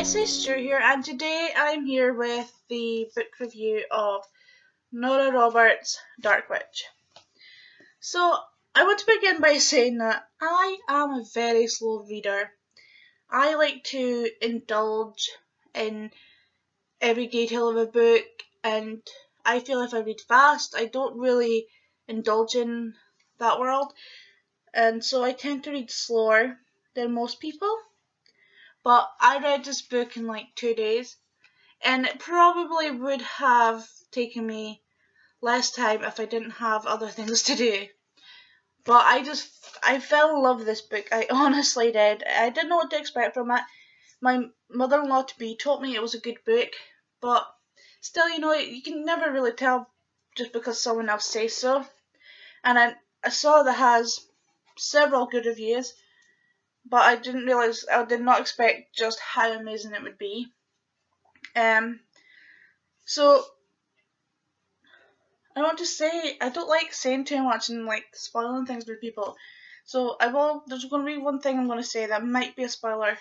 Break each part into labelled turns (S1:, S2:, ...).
S1: Stu here, and today I'm here with the book review of Nora Roberts Dark. So, I want to begin by saying that I am a very slow reader. I like to indulge in every detail of a book, and I feel if I read fast, I don't really indulge in that world, and so I tend to read slower than most people. But I read this book in like 2 days, and it probably would have taken me less time if I didn't have other things to do. But I fell in love with this book. I honestly did. I didn't know what to expect from it. My mother-in-law to be told me it was a good book, but still, you can never really tell just because someone else says so. And I saw that it has several good reviews, but I did not expect just how amazing it would be. So I want to say I don't like saying too much and like spoiling things for people. So there's going to be one thing I'm going to say that might be a spoiler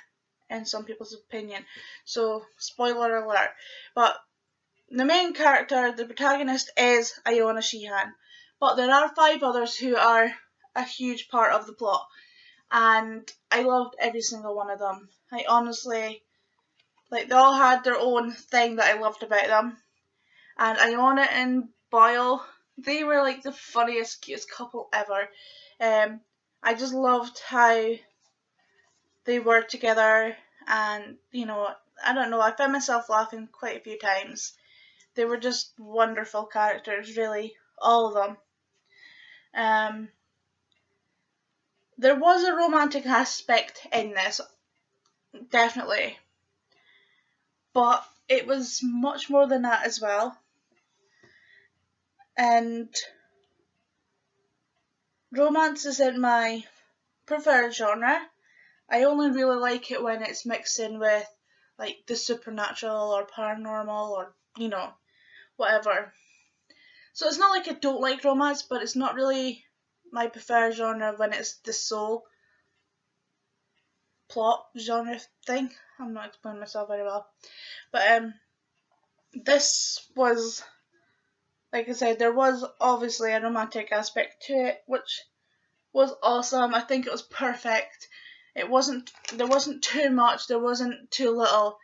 S1: in some people's opinion. So spoiler alert. But the main character, the protagonist, is Iona Sheehan. But there are 5 others who are a huge part of the plot, and I loved every single one of them. I honestly, they all had their own thing that I loved about them. And Iona and Boyle, they were like the funniest, cutest couple ever. I just loved how they were together, and I don't know, I found myself laughing quite a few times. They were just wonderful characters, really, all of them. There was a romantic aspect in this, definitely, but it was much more than that as well. And romance isn't my preferred genre. I only really like it when it's mixed in with like the supernatural or paranormal or whatever. So it's not like I don't like romance, but it's not really my preferred genre when it's the sole plot genre thing. I'm not explaining myself very well. But this was, like I said, there was obviously a romantic aspect to it, which was awesome. I think it was perfect. There wasn't too much, there wasn't too little.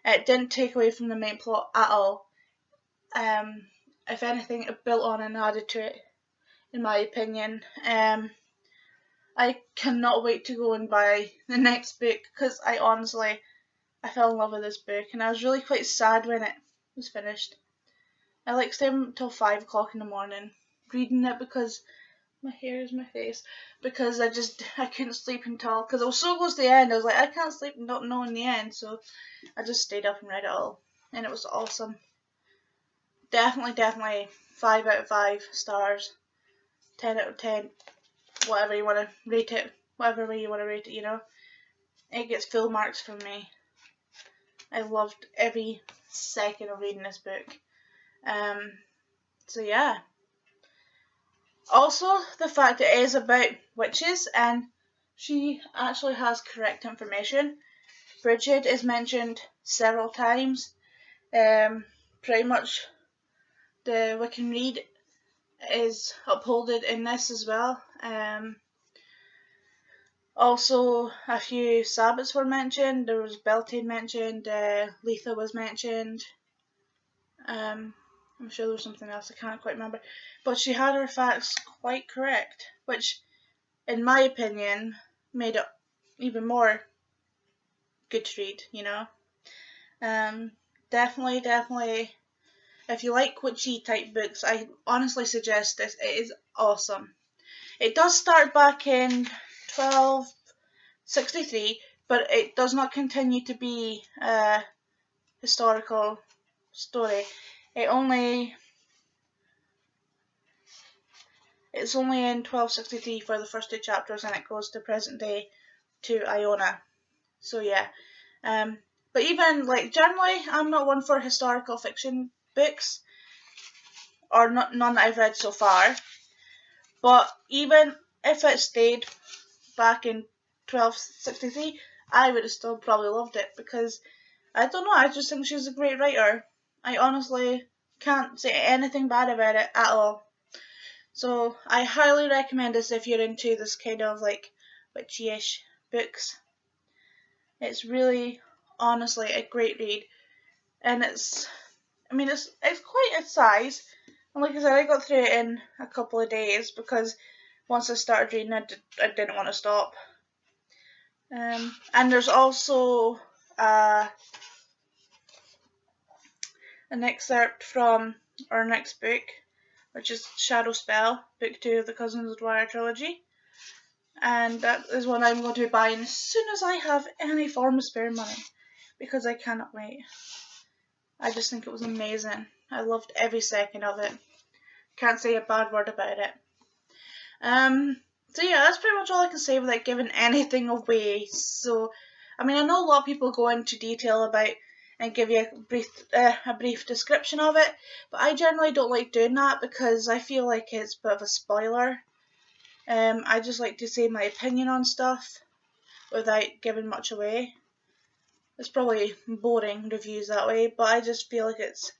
S1: It didn't take away from the main plot at all. If anything, it built on and added to it, in my opinion. I cannot wait to go and buy the next book, because I fell in love with this book, and I was really quite sad when it was finished. I stayed until 5 o'clock in the morning reading it because my hair is my face, because I couldn't sleep until, because I was so close to the end. I was like, I can't sleep not knowing the end, so I just stayed up and read it all, and it was awesome. Definitely 5 out of 5 stars, 10 out of 10, whatever you want to rate it, whatever way you want to rate it, It gets full marks from me. I loved every second of reading this book. So yeah. Also, the fact it is about witches, and she actually has correct information. Bridget is mentioned several times. Pretty much the Wiccan Read is upholded in this as well. Also, a few Sabbats were mentioned. There was Beltane mentioned. Letha was mentioned. I'm sure there was something else, I can't quite remember. But she had her facts quite correct, which, in my opinion, made it even more good to read, Definitely, if you like witchy type books, I honestly suggest this. It is awesome. It does start back in 1263, but it does not continue to be a historical story. It's only in 1263 for the first 2 chapters, and it goes to present day to Iona. So yeah. But even generally, I'm not one for historical fiction books, or none that I've read so far. But even if it stayed back in 1263, I would have still probably loved it, because I don't know, I just think she's a great writer. I honestly can't say anything bad about it at all. So I highly recommend this if you're into this kind of like witchy-ish books. It's really, honestly, a great read, and it's quite a size. And like I said, I got through it in a couple of days because once I started reading, I didn't want to stop. And there's also an excerpt from our next book, which is Shadow Spell, Book 2 of the Cousins Dwyer Trilogy. And that is one I'm going to be buying as soon as I have any form of spare money, because I cannot wait. I just think it was amazing. I loved every second of it. Can't say a bad word about it. So yeah, that's pretty much all I can say without giving anything away. So, I know a lot of people go into detail about and give you a brief description of it, but I generally don't like doing that because I feel like it's a bit of a spoiler. I just like to say my opinion on stuff without giving much away. It's probably boring reviews that way, but I just feel like it's,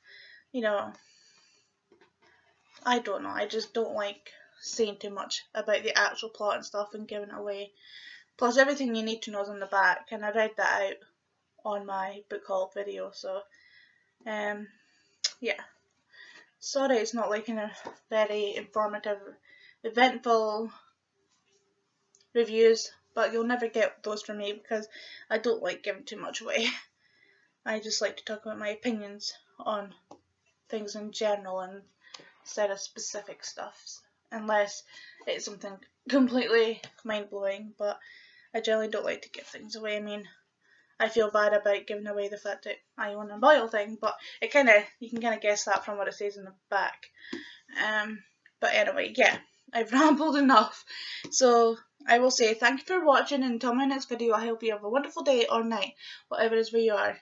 S1: I don't know, I just don't like saying too much about the actual plot and stuff and giving it away. Plus, everything you need to know is on the back, and I read that out on my book haul video, so, yeah. Sorry it's not like in a very informative, eventful reviews, but you'll never get those from me because I don't like giving too much away. I just like to talk about my opinions on things in general instead of specific stuff, unless it's something completely mind-blowing, but I generally don't like to give things away. I feel bad about giving away the fact that I own a Boyle thing, but you can kind of guess that from what it says in the back. But anyway, yeah, I've rambled enough. So I will say thank you for watching, and until my next video, I hope you have a wonderful day or night, whatever it is where you are.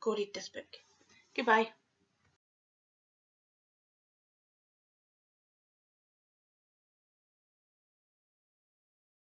S1: Go read this book. Goodbye.